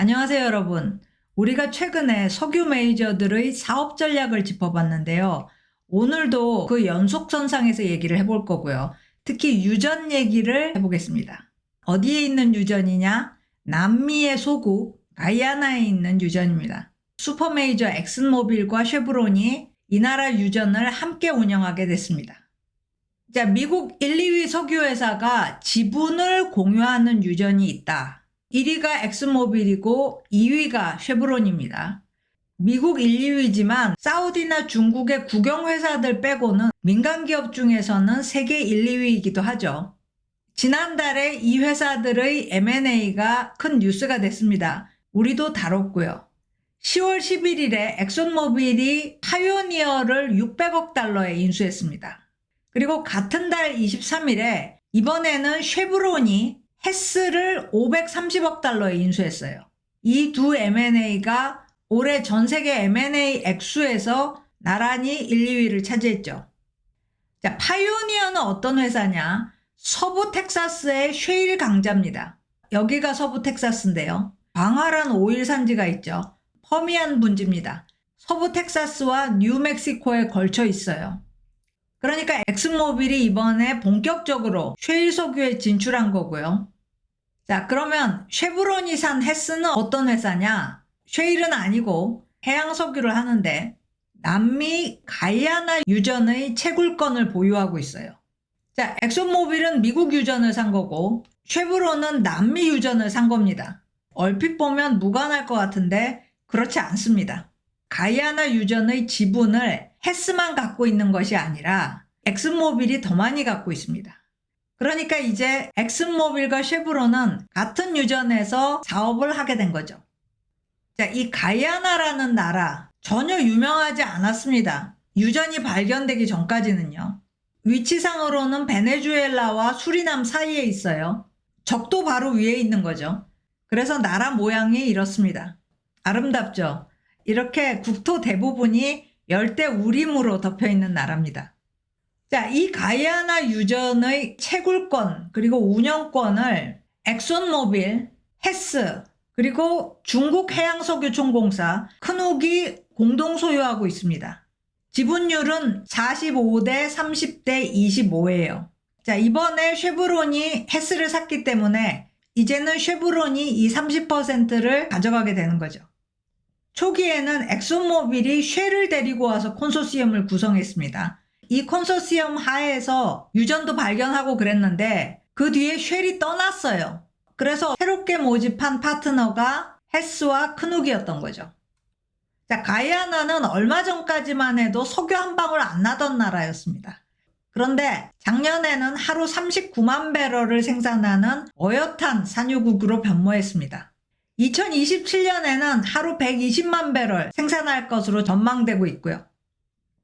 안녕하세요, 여러분. 우리가 최근에 석유 메이저들의 사업 전략을 짚어봤는데요. 오늘도 그 연속선상에서 얘기를 해볼 거고요. 특히 유전 얘기를 해보겠습니다. 어디에 있는 유전이냐? 남미의 소국 가이아나에 있는 유전입니다. 슈퍼메이저 엑슨모빌과 쉐브론이 이 나라 유전을 함께 운영하게 됐습니다. 자, 미국 1, 2위 석유회사가 지분을 공유하는 유전이 있다. 1위가 엑슨모빌이고 2위가 쉐브론입니다. 미국 1, 2위지만 사우디나 중국의 국영회사들 빼고는 민간기업 중에서는 세계 1, 2위이기도 하죠. 지난달에 이 회사들의 M&A가 큰 뉴스가 됐습니다. 우리도 다뤘고요. 10월 11일에 엑슨모빌이 파이오니어를 600억 달러에 인수했습니다. 그리고 같은 달 23일에 이번에는 쉐브론이 헤스를 530억 달러에 인수했어요. 이 두 M&A가 올해 전 세계 M&A 액수에서 나란히 1, 2위를 차지했죠. 자, 파이오니어는 어떤 회사냐? 서부 텍사스의 쉐일 강자입니다. 여기가 서부 텍사스인데요. 광활한 오일 산지가 있죠. 퍼미안 분지입니다. 서부 텍사스와 뉴멕시코에 걸쳐 있어요. 그러니까 엑슨모빌이 이번에 본격적으로 쉐일 석유에 진출한 거고요. 자, 그러면 쉐브론이 산 헤스는 어떤 회사냐? 쉐일은 아니고 해양석유를 하는데 남미 가이아나 유전의 채굴권을 보유하고 있어요. 자, 엑슨모빌은 미국 유전을 산 거고 쉐브론은 남미 유전을 산 겁니다. 얼핏 보면 무관할 것 같은데 그렇지 않습니다. 가이아나 유전의 지분을 헤스만 갖고 있는 것이 아니라 엑슨모빌이 더 많이 갖고 있습니다. 그러니까 이제 엑슨모빌과 쉐브론은 같은 유전에서 사업을 하게 된 거죠. 자, 이 가이아나라는 나라 전혀 유명하지 않았습니다. 유전이 발견되기 전까지는요. 위치상으로는 베네수엘라와 수리남 사이에 있어요. 적도 바로 위에 있는 거죠. 그래서 나라 모양이 이렇습니다. 아름답죠? 이렇게 국토 대부분이 열대 우림으로 덮여 있는 나라입니다. 자, 이 가이아나 유전의 채굴권 그리고 운영권을 엑슨모빌, 헤스 그리고 중국 해양석유총공사, 큰욱이 공동 소유하고 있습니다. 지분율은 45대 30대 25예요. 자, 이번에 쉐브론이 헤스를 샀기 때문에 이제는 쉐브론이 이 30%를 가져가게 되는 거죠. 초기에는 엑슨모빌이 쉘을 데리고 와서 콘소시엄을 구성했습니다. 이 콘소시엄 하에서 유전도 발견하고 그랬는데 그 뒤에 쉘이 떠났어요. 그래서 새롭게 모집한 파트너가 헤스와 큰욱이었던 거죠. 자, 가이아나는 얼마 전까지만 해도 석유 한 방울 안 나던 나라였습니다. 그런데 작년에는 하루 39만 배럴을 생산하는 어엿한 산유국으로 변모했습니다. 2027년에는 하루 120만 배럴 생산할 것으로 전망되고 있고요.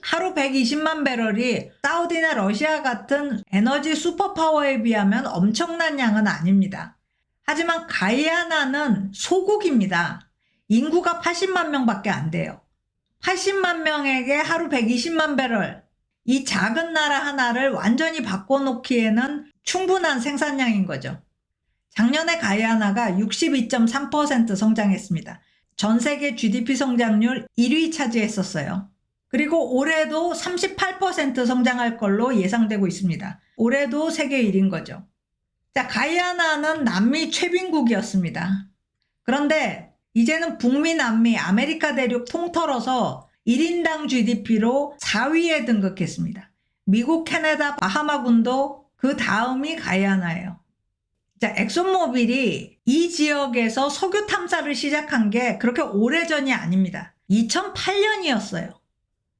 하루 120만 배럴이 사우디나 러시아 같은 에너지 슈퍼파워에 비하면 엄청난 양은 아닙니다. 하지만 가이아나는 소국입니다. 인구가 80만 명밖에 안 돼요. 80만 명에게 하루 120만 배럴, 이 작은 나라 하나를 완전히 바꿔놓기에는 충분한 생산량인 거죠. 작년에 가이아나가 62.3% 성장했습니다. 전 세계 GDP 성장률 1위 차지했었어요. 그리고 올해도 38% 성장할 걸로 예상되고 있습니다. 올해도 세계 1위인 거죠. 자, 가이아나는 남미 최빈국이었습니다. 그런데 이제는 북미, 남미, 아메리카 대륙 통틀어서 1인당 GDP로 4위에 등극했습니다. 미국, 캐나다, 바하마군도 그 다음이 가이아나예요. 자, 엑슨모빌이 이 지역에서 석유 탐사를 시작한 게 그렇게 오래전이 아닙니다. 2008년이었어요.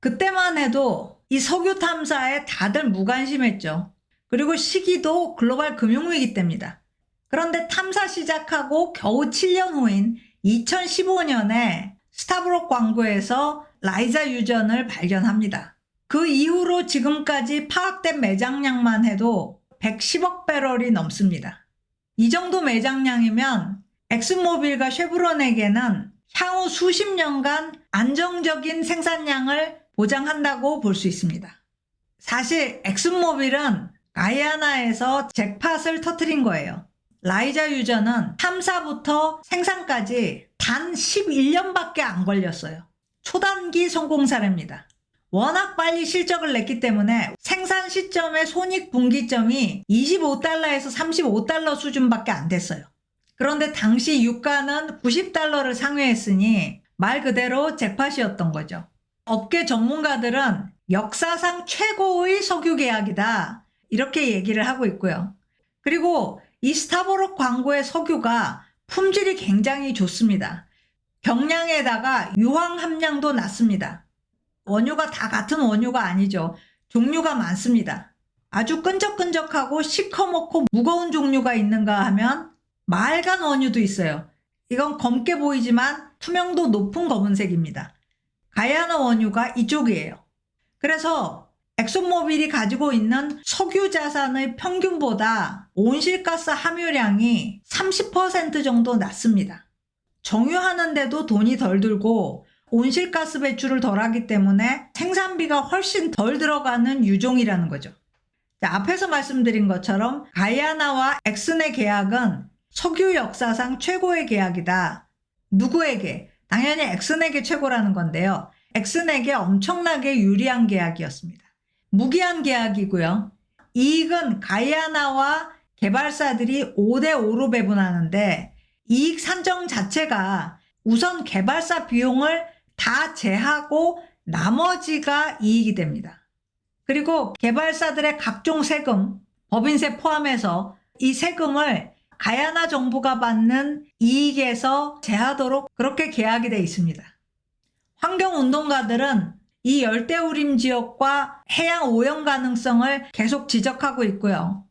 그때만 해도 이 석유 탐사에 다들 무관심했죠. 그리고 시기도 글로벌 금융위기 때입니다. 그런데 탐사 시작하고 겨우 7년 후인 2015년에 스타브록 광구에서 라이자 유전을 발견합니다. 그 이후로 지금까지 파악된 매장량만 해도 110억 배럴이 넘습니다. 이 정도 매장량이면 엑슨모빌과 쉐브론에게는 향후 수십 년간 안정적인 생산량을 보장한다고 볼 수 있습니다. 사실 엑슨모빌은 가이아나에서 잭팟을 터뜨린 거예요. 라이자 유전은 탐사부터 생산까지 단 11년밖에 안 걸렸어요. 초단기 성공 사례입니다. 워낙 빨리 실적을 냈기 때문에 생산 시점의 손익분기점이 $25에서 $35 수준밖에 안 됐어요. 그런데 당시 유가는 $90를 상회했으니 말 그대로 잭팟이었던 거죠. 업계 전문가들은 역사상 최고의 석유 계약이다, 이렇게 얘기를 하고 있고요. 그리고 이 스타버럭 광고의 석유가 품질이 굉장히 좋습니다. 경량에다가 유황 함량도 낮습니다. 원유가 다 같은 원유가 아니죠. 종류가 많습니다. 아주 끈적끈적하고 시커멓고 무거운 종류가 있는가 하면 맑은 원유도 있어요. 이건 검게 보이지만 투명도 높은 검은색입니다. 가야나 원유가 이쪽이에요. 그래서 엑손모빌이 가지고 있는 석유 자산의 평균보다 온실가스 함유량이 30% 정도 낮습니다. 정유하는데도 돈이 덜 들고 온실가스 배출을 덜 하기 때문에 생산비가 훨씬 덜 들어가는 유종이라는 거죠. 자, 앞에서 말씀드린 것처럼 가야나와 엑슨의 계약은 석유 역사상 최고의 계약이다. 누구에게? 당연히 엑슨에게 최고라는 건데요. 엑슨에게 엄청나게 유리한 계약이었습니다. 무기한 계약이고요. 이익은 가야나와 개발사들이 5대5로 배분하는데 이익 산정 자체가 우선 개발사 비용을 다 제하고 나머지가 이익이 됩니다. 그리고 개발사들의 각종 세금, 법인세 포함해서 이 세금을 가야나 정부가 받는 이익에서 제하도록 그렇게 계약이 되어 있습니다. 환경운동가들은 이 열대우림 지역과 해양 오염 가능성을 계속 지적하고 있고요.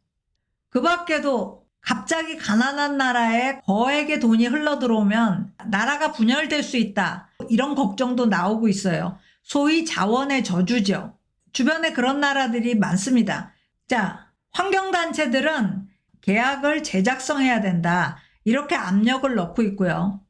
그 밖에도 갑자기 가난한 나라에 거액의 돈이 흘러들어오면 나라가 분열될 수 있다, 이런 걱정도 나오고 있어요. 소위 자원의 저주죠. 주변에 그런 나라들이 많습니다. 자, 환경단체들은 계약을 제작성해야 된다, 이렇게 압력을 넣고 있고요.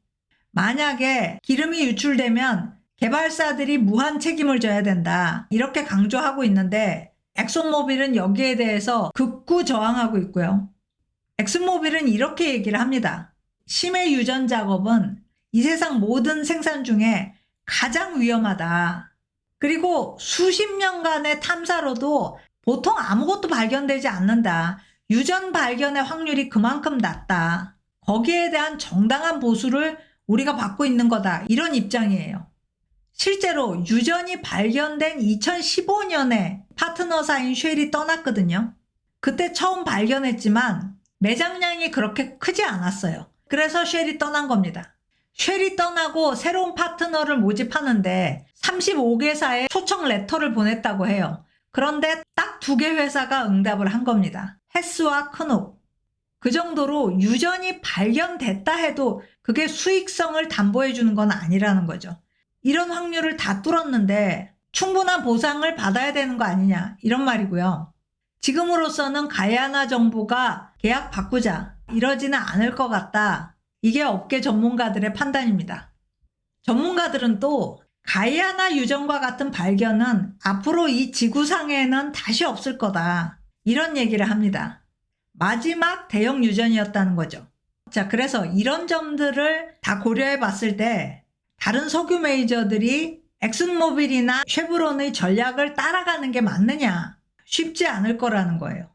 만약에 기름이 유출되면 개발사들이 무한 책임을 져야 된다, 이렇게 강조하고 있는데 엑손모빌은 여기에 대해서 극구 저항하고 있고요. 엑슨모빌은 이렇게 얘기를 합니다. 심해 유전 작업은 이 세상 모든 생산 중에 가장 위험하다. 그리고 수십 년간의 탐사로도 보통 아무것도 발견되지 않는다. 유전 발견의 확률이 그만큼 낮다. 거기에 대한 정당한 보수를 우리가 받고 있는 거다, 이런 입장이에요. 실제로 유전이 발견된 2015년에 파트너사인 쉘이 떠났거든요. 그때 처음 발견했지만 매장량이 그렇게 크지 않았어요. 그래서 쉘이 떠난 겁니다. 쉘이 떠나고 새로운 파트너를 모집하는데 35개사에 초청 레터를 보냈다고 해요. 그런데 딱 2개 회사가 응답을 한 겁니다. 헤스와 크녹. 그 정도로 유전이 발견됐다 해도 그게 수익성을 담보해 주는 건 아니라는 거죠. 이런 확률을 다 뚫었는데 충분한 보상을 받아야 되는 거 아니냐, 이런 말이고요. 지금으로서는 가야나 정부가 계약 바꾸자, 이러지는 않을 것 같다. 이게 업계 전문가들의 판단입니다. 전문가들은 또 가야나 유전과 같은 발견은 앞으로 이 지구상에는 다시 없을 거다, 이런 얘기를 합니다. 마지막 대형 유전이었다는 거죠. 자, 그래서 이런 점들을 다 고려해 봤을 때 다른 석유 메이저들이 엑슨모빌이나 쉐브론의 전략을 따라가는 게 맞느냐? 쉽지 않을 거라는 거예요.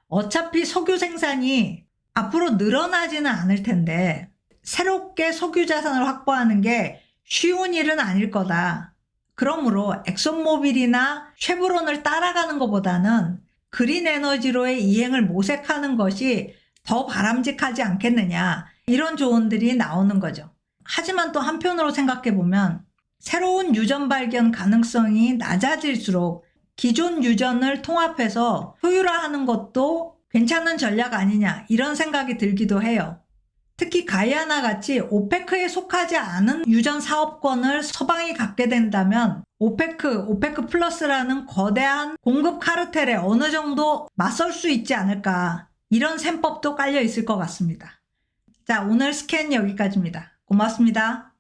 어차피 석유 생산이 앞으로 늘어나지는 않을 텐데 새롭게 석유 자산을 확보하는 게 쉬운 일은 아닐 거다. 그러므로 엑손모빌이나 쉐브론을 따라가는 것보다는 그린 에너지로의 이행을 모색하는 것이 더 바람직하지 않겠느냐, 이런 조언들이 나오는 거죠. 하지만 또 한편으로 생각해 보면 새로운 유전 발견 가능성이 낮아질수록 기존 유전을 통합해서 효율화하는 것도 괜찮은 전략 아니냐, 이런 생각이 들기도 해요. 특히 가야나 같이 오페크에 속하지 않은 유전 사업권을 서방이 갖게 된다면 오페크 플러스라는 거대한 공급 카르텔에 어느 정도 맞설 수 있지 않을까, 이런 셈법도 깔려 있을 것 같습니다. 자, 오늘 스캔 여기까지입니다. 고맙습니다.